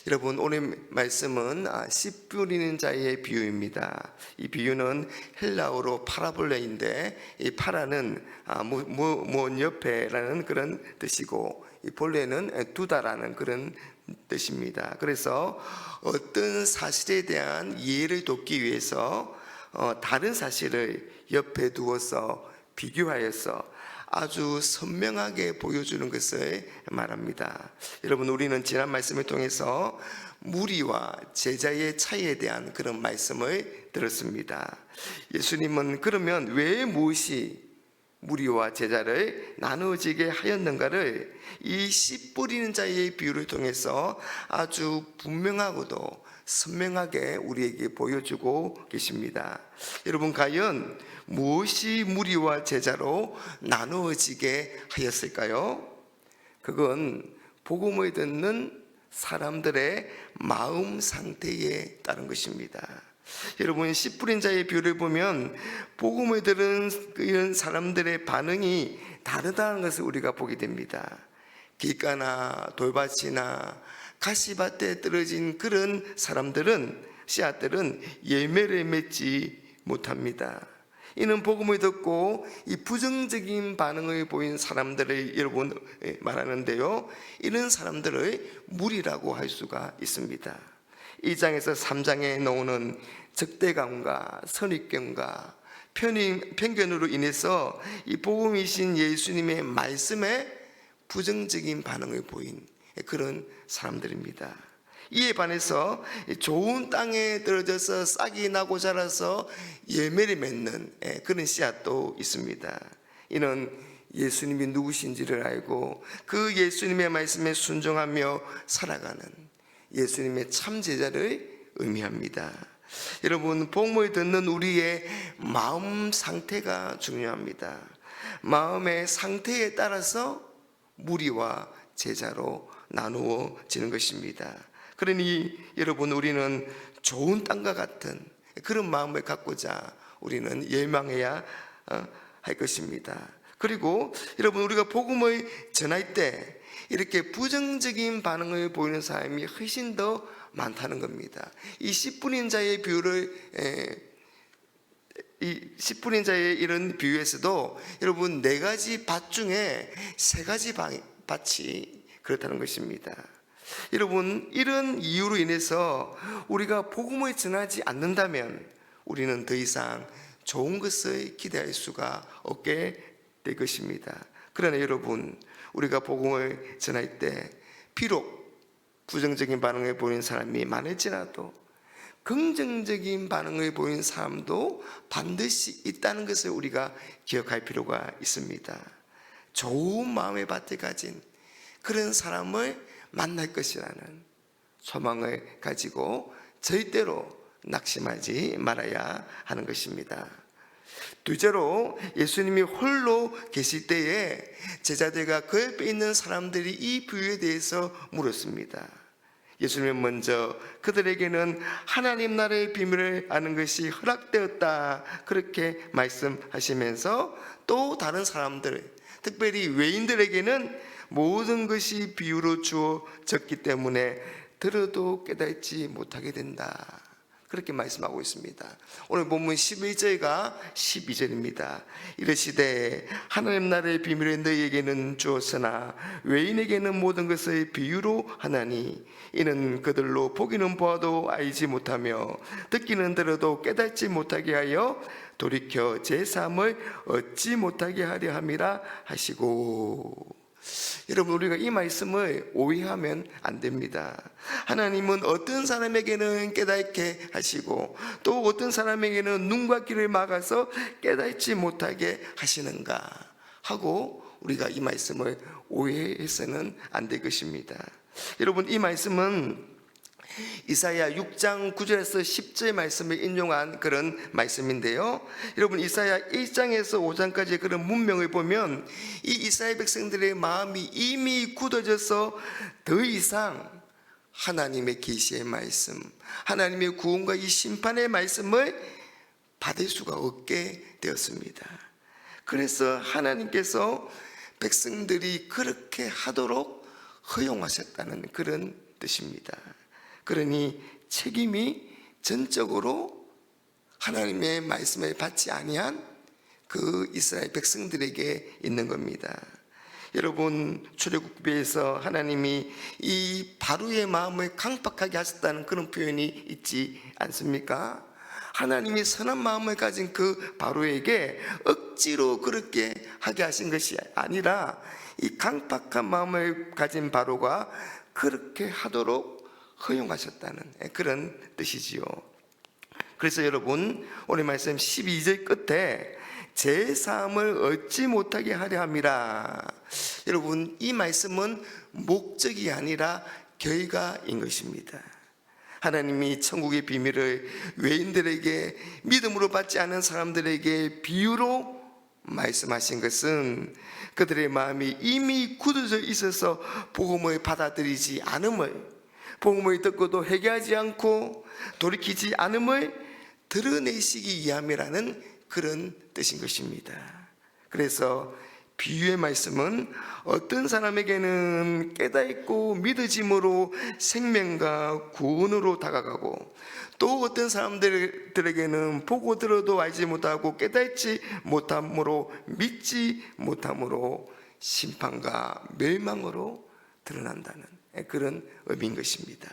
여러분, 오늘 말씀은 씨 뿌리는 자의 비유입니다. 이 비유는 헬라어로 파라볼레인데, 이 파라는 먼 옆에라는 그런 뜻이고, 이 볼레는 두다라는 그런 뜻입니다. 그래서 어떤 사실에 대한 이해를 돕기 위해서 다른 사실을 옆에 두어서 비교하여서 아주 선명하게 보여주는 것을 말합니다. 여러분, 우리는 지난 말씀을 통해서 무리와 제자의 차이에 대한 그런 말씀을 들었습니다. 예수님은 그러면 왜 무엇이 무리와 제자를 나누어지게 하였는가를 이 씨 뿌리는 자의 비유를 통해서 아주 분명하고도 선명하게 우리에게 보여주고 계십니다. 여러분, 과연 무엇이 무리와 제자로 나누어지게 하였을까요? 그건 복음을 듣는 사람들의 마음 상태에 따른 것입니다. 여러분, 씨 뿌린 자의 비유를 보면 복음을 들은 이런 사람들의 반응이 다르다는 것을 우리가 보게 됩니다. 길가나 돌밭이나 가시밭에 떨어진 그런 사람들은, 씨앗들은 열매를 맺지 못합니다. 이는 복음을 듣고 이 부정적인 반응을 보인 사람들을 여러분 말하는데요, 이런 사람들을 무리라고 할 수가 있습니다. 2장에서 3장에 나오는 적대감과 선입견과 편견으로 인해서 이 복음이신 예수님의 말씀에 부정적인 반응을 보인 그런 사람들입니다. 이에 반해서 좋은 땅에 떨어져서 싹이 나고 자라서 열매를 맺는 그런 씨앗도 있습니다. 이는 예수님이 누구신지를 알고 그 예수님의 말씀에 순종하며 살아가는 예수님의 참 제자를 의미합니다. 여러분, 복음을 듣는 우리의 마음 상태가 중요합니다. 마음의 상태에 따라서 무리와 제자로 나누어지는 것입니다. 그러니 여러분, 우리는 좋은 땅과 같은 그런 마음을 갖고자 우리는 열망해야 할 것입니다. 그리고 여러분, 우리가 복음을 전할 때 이렇게 부정적인 반응을 보이는 사람이 훨씬 더 많다는 겁니다. 이 씨 뿌린 자의 비유를 이 씨 뿌린 자의 이런 비유에서도 여러분, 4가지 밭 중에 3가지 밭이 그렇다는 것입니다. 여러분, 이런 이유로 인해서 우리가 복음을 전하지 않는다면 우리는 더 이상 좋은 것을 기대할 수가 없게 될 것입니다. 그러나 여러분, 우리가 복음을 전할 때 비록 부정적인 반응을 보이는 사람이 많을지라도 긍정적인 반응을 보이는 사람도 반드시 있다는 것을 우리가 기억할 필요가 있습니다. 좋은 마음의 밭을 가진 그런 사람을 만날 것이라는 소망을 가지고 절대로 낙심하지 말아야 하는 것입니다. 둘째로, 예수님이 홀로 계실 때에 제자들과 그 옆에 있는 사람들이 이 비유에 대해서 물었습니다. 예수님은 먼저 그들에게는 하나님 나라의 비밀을 아는 것이 허락되었다, 그렇게 말씀하시면서 또 다른 사람들, 특별히 외인들에게는 모든 것이 비유로 주어졌기 때문에 들어도 깨닫지 못하게 된다, 그렇게 말씀하고 있습니다. 오늘 본문 11절과 12절입니다. 이르시되 하나님 나라의 비밀을 너희에게는 주었으나 외인에게는 모든 것을 비유로 하나니 이는 그들로 보기는 보아도 알지 못하며 듣기는 들어도 깨닫지 못하게 하여 돌이켜 제3을 얻지 못하게 하려 함이라 하시고. 여러분, 우리가 이 말씀을 오해하면 안 됩니다. 하나님은 어떤 사람에게는 깨닫게 하시고 또 어떤 사람에게는 눈과 귀를 막아서 깨닫지 못하게 하시는가 하고 우리가 이 말씀을 오해해서는 안 될 것입니다. 여러분, 이 말씀은 이사야 6장 9절에서 10절 말씀을 인용한 그런 말씀인데요, 여러분, 이사야 1장에서 5장까지의 그런 문명을 보면 이 이스라엘 백성들의 마음이 이미 굳어져서 더 이상 하나님의 계시의 말씀, 하나님의 구원과 이 심판의 말씀을 받을 수가 없게 되었습니다. 그래서 하나님께서 백성들이 그렇게 하도록 허용하셨다는 그런 뜻입니다. 그러니 책임이 전적으로 하나님의 말씀을 받지 아니한 그 이스라엘 백성들에게 있는 겁니다. 여러분, 출애굽기에서 하나님이 이 바로의 마음을 강팍하게 하셨다는 그런 표현이 있지 않습니까? 하나님이 선한 마음을 가진 그 바로에게 억지로 그렇게 하게 하신 것이 아니라 이 강팍한 마음을 가진 바로가 그렇게 하도록 허용하셨다는 그런 뜻이지요. 그래서 여러분, 오늘 말씀 12절 끝에 제 삶을 얻지 못하게 하려 함이라. 여러분, 이 말씀은 목적이 아니라 결과인 것입니다. 하나님이 천국의 비밀을 외인들에게, 믿음으로 받지 않은 사람들에게 비유로 말씀하신 것은 그들의 마음이 이미 굳어져 있어서 복음을 받아들이지 않음을, 복음을 듣고도 회개하지 않고 돌이키지 않음을 드러내시기 위함이라는 그런 뜻인 것입니다. 그래서 비유의 말씀은 어떤 사람에게는 깨닫고 믿어짐으로 생명과 구원으로 다가가고, 또 어떤 사람들에게는 보고 들어도 알지 못하고 깨닫지 못함으로, 믿지 못함으로 심판과 멸망으로 드러난다는 그런 의미인 것입니다.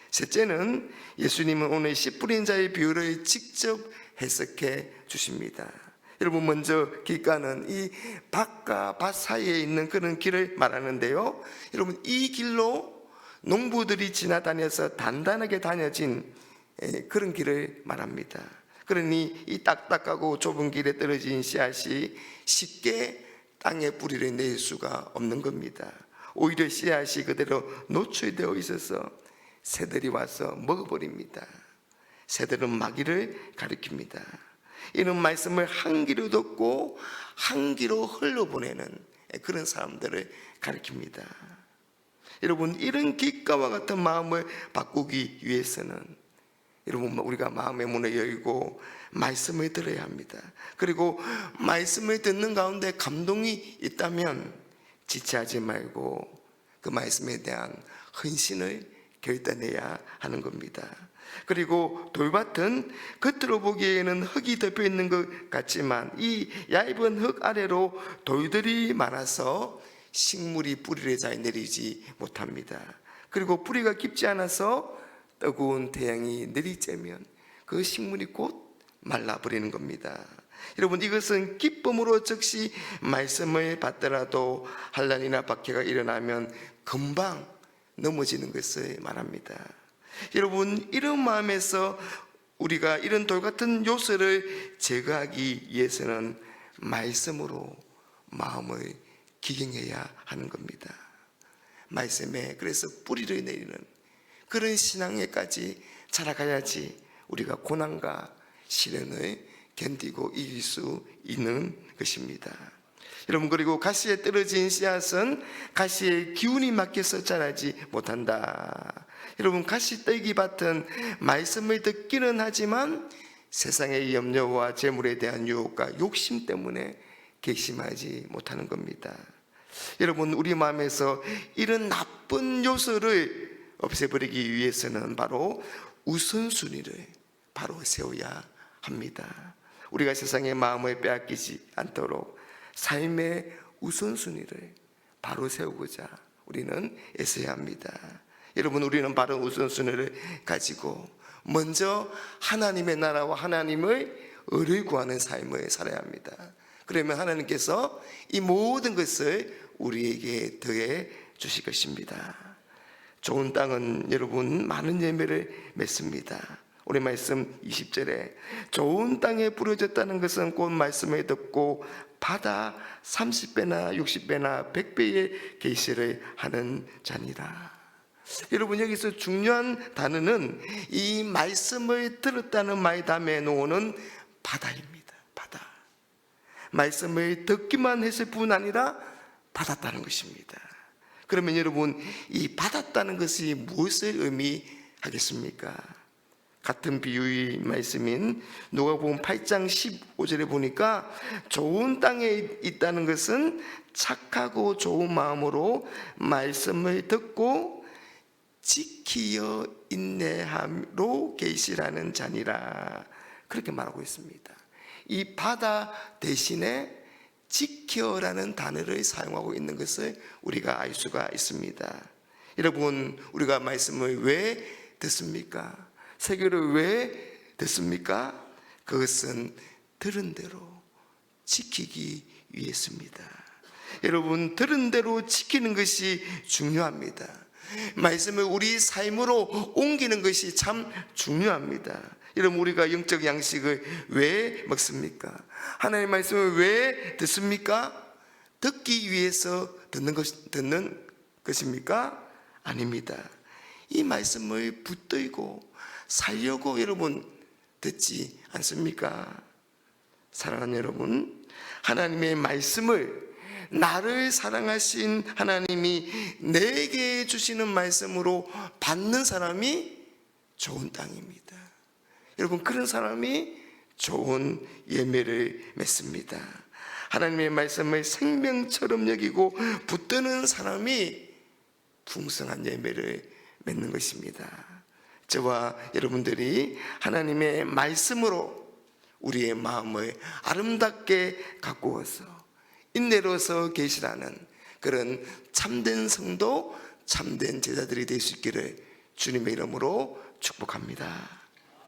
셋째는, 예수님은 오늘 씨 뿌린 자의 비유를 직접 해석해 주십니다. 여러분, 먼저 길가는 이 밭과 밭 사이에 있는 그런 길을 말하는데요, 여러분, 이 길로 농부들이 지나다녀서 단단하게 다녀진 그런 길을 말합니다. 그러니 이 딱딱하고 좁은 길에 떨어진 씨앗이 쉽게 땅에 뿌리를 낼 수가 없는 겁니다. 오히려 씨앗이 그대로 노출되어 있어서 새들이 와서 먹어버립니다. 새들은 마귀를 가리킵니다. 이런 말씀을 한 귀로 듣고 한 귀로 흘러보내는 그런 사람들을 가리킵니다. 여러분, 이런 길가와 같은 마음을 바꾸기 위해서는 여러분, 우리가 마음의 문을 열고 말씀을 들어야 합니다. 그리고 말씀을 듣는 가운데 감동이 있다면 지체하지 말고 그 말씀에 대한 헌신을 결단해야 하는 겁니다. 그리고 돌밭은 겉으로 보기에는 흙이 덮여 있는 것 같지만 이 얇은 흙 아래로 돌들이 많아서 식물이 뿌리를 잘 내리지 못합니다. 그리고 뿌리가 깊지 않아서 뜨거운 태양이 내리쬐면 그 식물이 곧 말라버리는 겁니다. 여러분, 이것은 기쁨으로 즉시 말씀을 받더라도 환난이나 박해가 일어나면 금방 넘어지는 것을 말합니다. 여러분, 이런 마음에서 우리가 이런 돌 같은 요소를 제거하기 위해서는 말씀으로 마음을 기경해야 하는 겁니다. 말씀에 그래서 뿌리를 내리는 그런 신앙에까지 자라가야지 우리가 고난과 시련을 견디고 이길 수 있는 것입니다. 여러분, 그리고 가시에 떨어진 씨앗은 가시의 기운이 막혀서 자라지 못한다. 여러분, 가시떨기 밭은 말씀을 듣기는 하지만 세상의 염려와 재물에 대한 유혹과 욕심 때문에 괘씸하지 못하는 겁니다. 여러분, 우리 마음에서 이런 나쁜 요소를 없애버리기 위해서는 바로 우선순위를 바로 세워야 합니다. 우리가 세상의 마음을 빼앗기지 않도록 삶의 우선순위를 바로 세우고자 우리는 애써야 합니다. 여러분, 우리는 바른 우선순위를 가지고 먼저 하나님의 나라와 하나님의 의를 구하는 삶을 살아야 합니다. 그러면 하나님께서 이 모든 것을 우리에게 더해 주실 것입니다. 좋은 땅은 여러분 많은 열매를 맺습니다. 오늘 말씀 20절에 좋은 땅에 뿌려졌다는 것은 곧 말씀을 듣고 받아 30배나 60배나 100배의 계시를 하는 자니라. 여러분, 여기서 중요한 단어는 이 말씀을 들었다는 말 다음에 놓는 받아입니다. 받아. 말씀을 듣기만 했을 뿐 아니라 받았다는 것입니다. 그러면 여러분, 이 받았다는 것이 무엇을 의미하겠습니까? 같은 비유의 말씀인 누가복음 8장 15절에 보니까 좋은 땅에 있다는 것은 착하고 좋은 마음으로 말씀을 듣고 지키어 인내함으로 계시라는 자니라, 그렇게 말하고 있습니다. 이 바다 대신에 지켜라는 단어를 사용하고 있는 것을 우리가 알 수가 있습니다. 여러분, 우리가 말씀을 왜 듣습니까? 세계를 왜 듣습니까? 그것은 들은 대로 지키기 위해서입니다. 여러분, 들은 대로 지키는 것이 중요합니다. 말씀을 우리 삶으로 옮기는 것이 참 중요합니다. 여러분, 우리가 영적 양식을 왜 먹습니까? 하나님의 말씀을 왜 듣습니까? 듣기 위해서 듣는 것입니까? 아닙니다. 이 말씀을 붙들고 살려고 여러분 듣지 않습니까? 사랑하는 여러분, 하나님의 말씀을 나를 사랑하신 하나님이 내게 주시는 말씀으로 받는 사람이 좋은 땅입니다. 여러분, 그런 사람이 좋은 열매를 맺습니다. 하나님의 말씀을 생명처럼 여기고 붙드는 사람이 풍성한 열매를 맺는 것입니다. 저와 여러분들이 하나님의 말씀으로 우리의 마음을 아름답게 가꾸어서 인내로서 계시라는 그런 참된 성도, 참된 제자들이 될 수 있기를 주님의 이름으로 축복합니다.